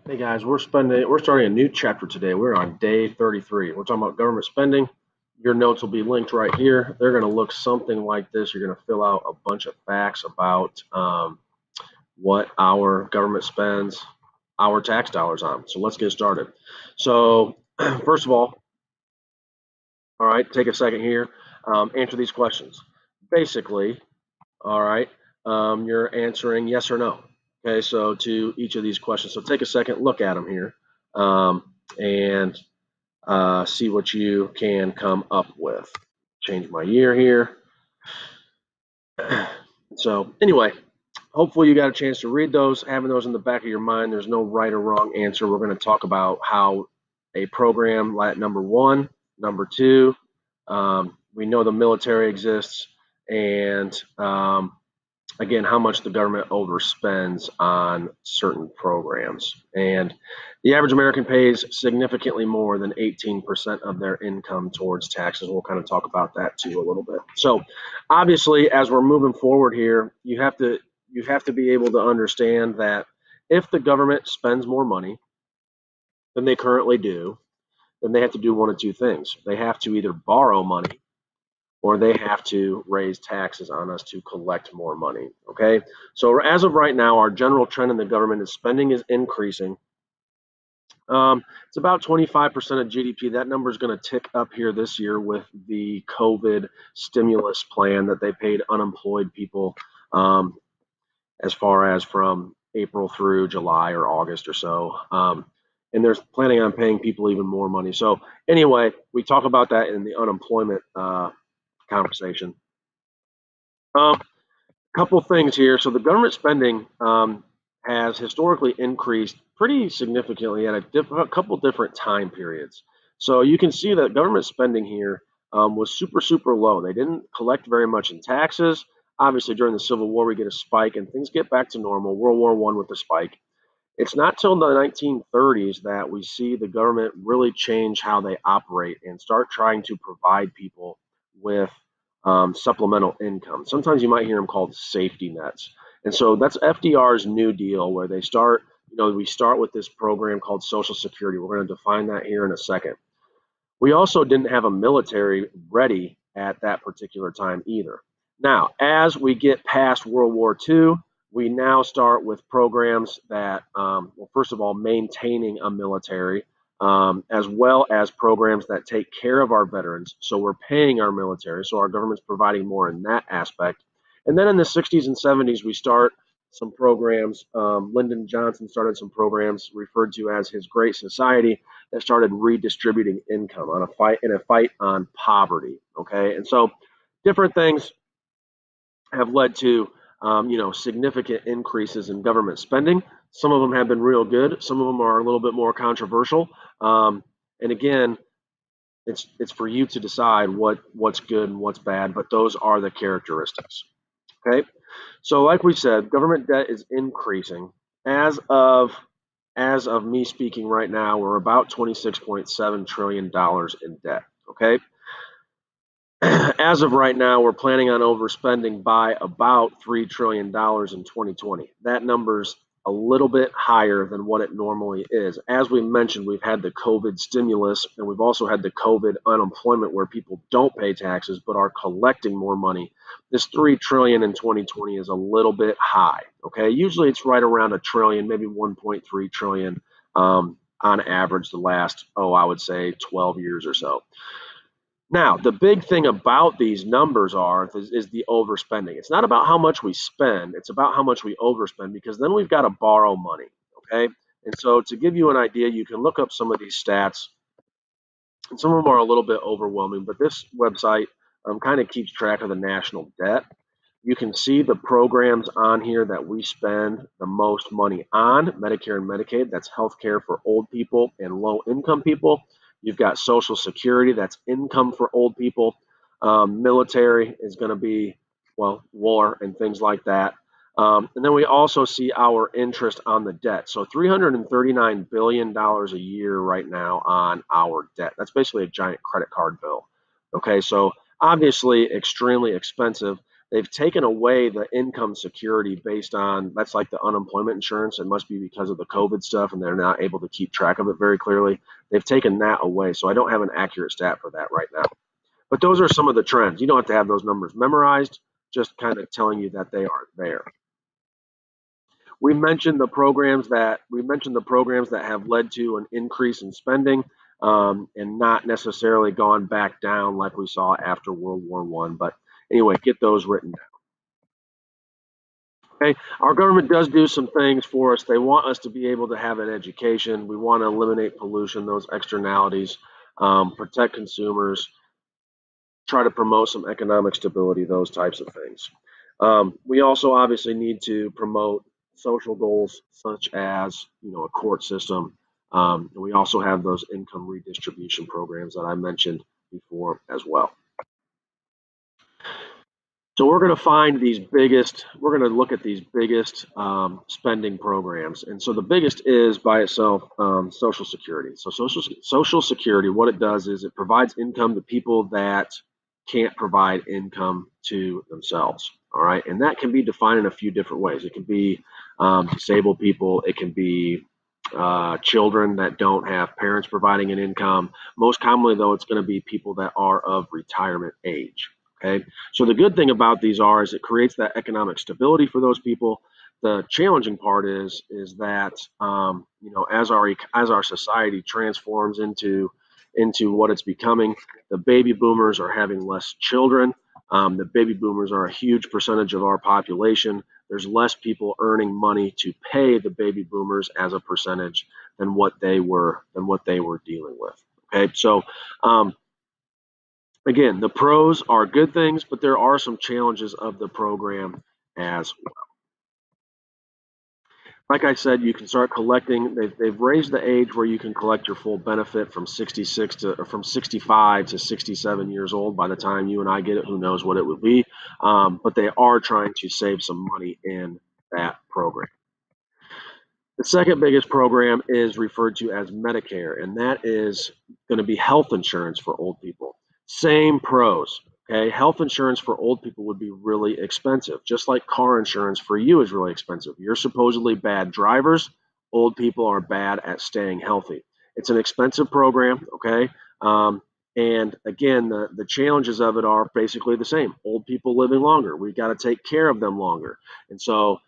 Hey guys, we're starting a new chapter today. We're on day 33. We're talking about government spending. Your notes will be linked right here. They're going to look something like this. You're going to fill out a bunch of facts about what our government spends our tax dollars on. So let's get started. So first of all right, take a second here. Answer these questions. Basically, all right, you're answering yes or no. Okay, so to each of these questions. So take a second, look at them here, and see what you can come up with. Change my year here. So anyway, hopefully you got a chance to read those, having those in the back of your mind. There's no right or wrong answer. We're going to talk about how a program like number one, number two, we know the military exists, and again, how much the government overspends on certain programs. And the average American pays significantly more than 18% of their income towards taxes. We'll kind of talk about that too a little bit. So obviously, as we're moving forward here, you have to be able to understand that if the government spends more money than they currently do, then they have to do one of two things. They have to either borrow money or they have to raise taxes on us to collect more money. Okay, so as of right now, our general trend in the government is spending is increasing. It's about 25% of GDP. That number is going to tick up here this year with the COVID stimulus plan that they paid unemployed people, as far as from April through July or August or so. And they're planning on paying people even more money. So anyway, we talk about that in the unemployment conversation. Couple things here. So the government spending has historically increased pretty significantly at a couple different time periods. So you can see that government spending here was super low. They didn't collect very much in taxes. Obviously, during the Civil War, we get a spike and things get back to normal. World War I with the spike. It's not till the 1930s that we see the government really change how they operate and start trying to provide people with supplemental income. Sometimes you might hear them called safety nets. And so that's FDR's New Deal, where they start, we start with this program called Social Security. We're going to define that here in a second. We also didn't have a military ready at that particular time either. Now, as we get past World War II, we now start with programs that, well, first of all, maintaining a military, as well as programs that take care of our veterans. So we're paying our military, so our government's providing more in that aspect. And then in the 60s and 70s, we start some programs. Lyndon Johnson started some programs referred to as his Great Society that started redistributing income on a fight on poverty. Okay, and so different things have led to significant increases in government spending. Some of them have been real good. Some of them are a little bit more controversial. And again, it's for you to decide what's good and what's bad. But those are the characteristics. Okay. So, like we said, government debt is increasing. As of me speaking right now, we're about $26.7 trillion in debt. Okay. As of right now, we're planning on overspending by about $3 trillion in 2020. That number's a little bit higher than what it normally is. As we mentioned, we've had the COVID stimulus and we've also had the COVID unemployment where people don't pay taxes but are collecting more money. This $3 trillion in 2020 is a little bit high. Okay, usually it's right around a trillion, maybe 1.3 trillion on average the last, I would say 12 years or so. Now, the big thing about these numbers is the overspending. It's not about how much we spend, it's about how much we overspend, because then we've got to borrow money, okay? And so to give you an idea, you can look up some of these stats, and some of them are a little bit overwhelming, but this website kind of keeps track of the national debt. You can see the programs on here that we spend the most money on: Medicare and Medicaid, that's healthcare for old people and low-income people. You've got Social Security, that's income for old people. Military is going to be, well, war and things like that. And then we also see our interest on the debt. So $339 billion a year right now on our debt. That's basically a giant credit card bill. Okay, so obviously extremely expensive. they've taken away the income security based on that's like the unemployment insurance. It must be because of the COVID stuff, and they're not able to keep track of it very clearly. They've taken that away, so I don't have an accurate stat for that right now. But those are some of the trends. You don't have to have those numbers memorized, just kind of telling you that they are there. We mentioned the programs that have led to an increase in spending, and not necessarily gone back down like we saw after World War One. But anyway, get those written down. Okay, our government does do some things for us. They want us to be able to have an education. We want to eliminate pollution, those externalities, protect consumers, try to promote some economic stability, those types of things. We also obviously need to promote social goals such as a court system. And we also have those income redistribution programs that I mentioned before as well. So we're going to we're going to look at these biggest spending programs. And so the biggest is by itself Social Security. So Social Security, what it does is it provides income to people that can't provide income to themselves. All right. And that can be defined in a few different ways. It can be disabled people, it can be children that don't have parents providing an income. Most commonly, though, it's going to be people that are of retirement age. Okay, so the good thing about these is it creates that economic stability for those people. The challenging part is that as our society transforms into what it's becoming, the baby boomers are having less children. The baby boomers are a huge percentage of our population. There's less people earning money to pay the baby boomers as a percentage than what they were dealing with. Okay, so again, the pros are good things, but there are some challenges of the program as well. Like I said, you can start collecting. They've raised the age where you can collect your full benefit from 65 to 67 years old. By the time you and I get it, who knows what it would be? But they are trying to save some money in that program. The second biggest program is referred to as Medicare, and that is going to be health insurance for old people. Same pros. Okay, health insurance for old people would be really expensive, just like car insurance for you is really expensive. You're supposedly bad drivers. Old people are bad at staying healthy. It's an expensive program, okay? And again, the challenges of it are basically the same. Old people living longer. We've got to take care of them longer. And so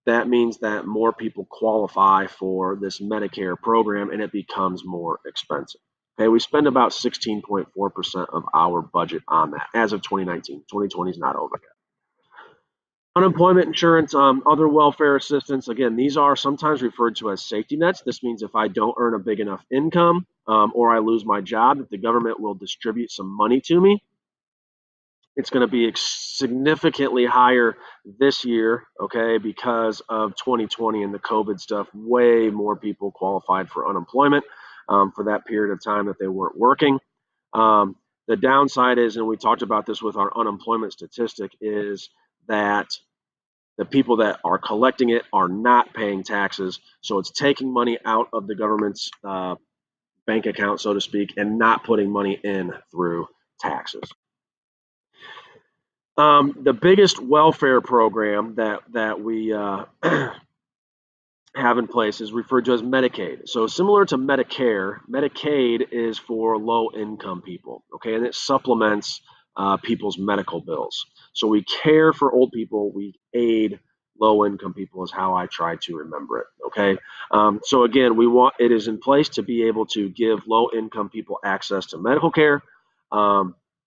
that means that more people qualify for this Medicare program and it becomes more expensive. Okay, we spend about 16.4% of our budget on that as of 2019. 2020 is not over yet. Unemployment insurance, other welfare assistance. Again, these are sometimes referred to as safety nets. This means if I don't earn a big enough income or I lose my job, that the government will distribute some money to me. It's going to be significantly higher this year, okay, because of 2020 and the COVID stuff. Way more people qualified for unemployment for that period of time that they weren't working. The downside is, and we talked about this with our unemployment statistic, is that the people that are collecting it are not paying taxes. So it's taking money out of the government's bank account, so to speak, and not putting money in through taxes. The biggest welfare program that we have in place is referred to as Medicaid. So similar to Medicare, Medicaid is for low-income people, okay, and it supplements people's medical bills. So we care for old people, we aid low-income people is how I try to remember it, okay? So again, it is in place to be able to give low-income people access to medical care.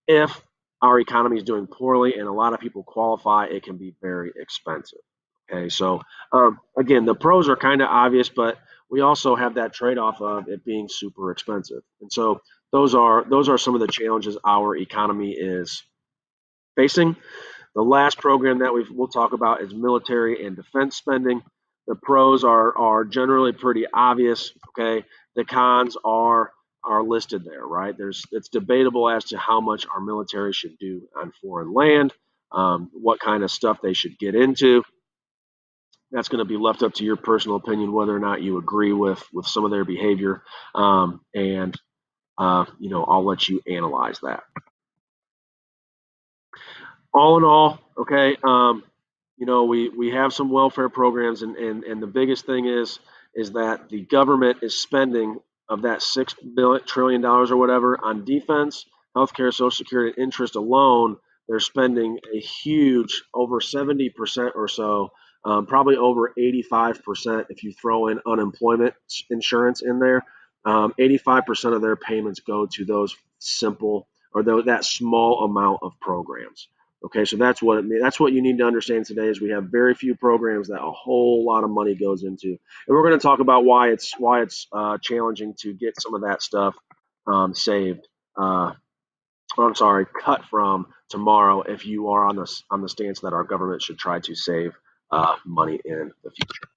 If our economy is doing poorly and a lot of people qualify, it can be very expensive. Okay, so again, the pros are kind of obvious, but we also have that trade-off of it being super expensive. And so those are some of the challenges our economy is facing. The last program that we'll talk about is military and defense spending. The pros are generally pretty obvious. Okay, the cons are listed there, right? It's debatable as to how much our military should do on foreign land, what kind of stuff they should get into. That's going to be left up to your personal opinion whether or not you agree with some of their behavior, and I'll let you analyze that. all in all, okay, we have some welfare programs, and the biggest thing is that the government is spending of that $6 trillion or whatever on defense, healthcare, Social Security, and interest alone. They're spending a huge, over 70% or so, probably over 85% if you throw in unemployment insurance in there. 85% of their payments go to those simple or that small amount of programs. Okay, so that's what you need to understand today is we have very few programs that a whole lot of money goes into, and we're going to talk about why it's challenging to get some of that stuff saved. I'm sorry, cut from tomorrow if you are on the stance that our government should try to save money in the future.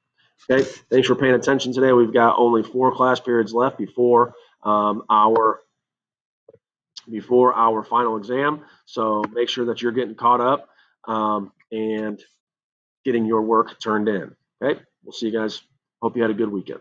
Okay, thanks for paying attention today. We've got only 4 class periods left our before our final exam. So make sure that you're getting caught up and getting your work turned in. Okay, we'll see you guys. Hope you had a good weekend.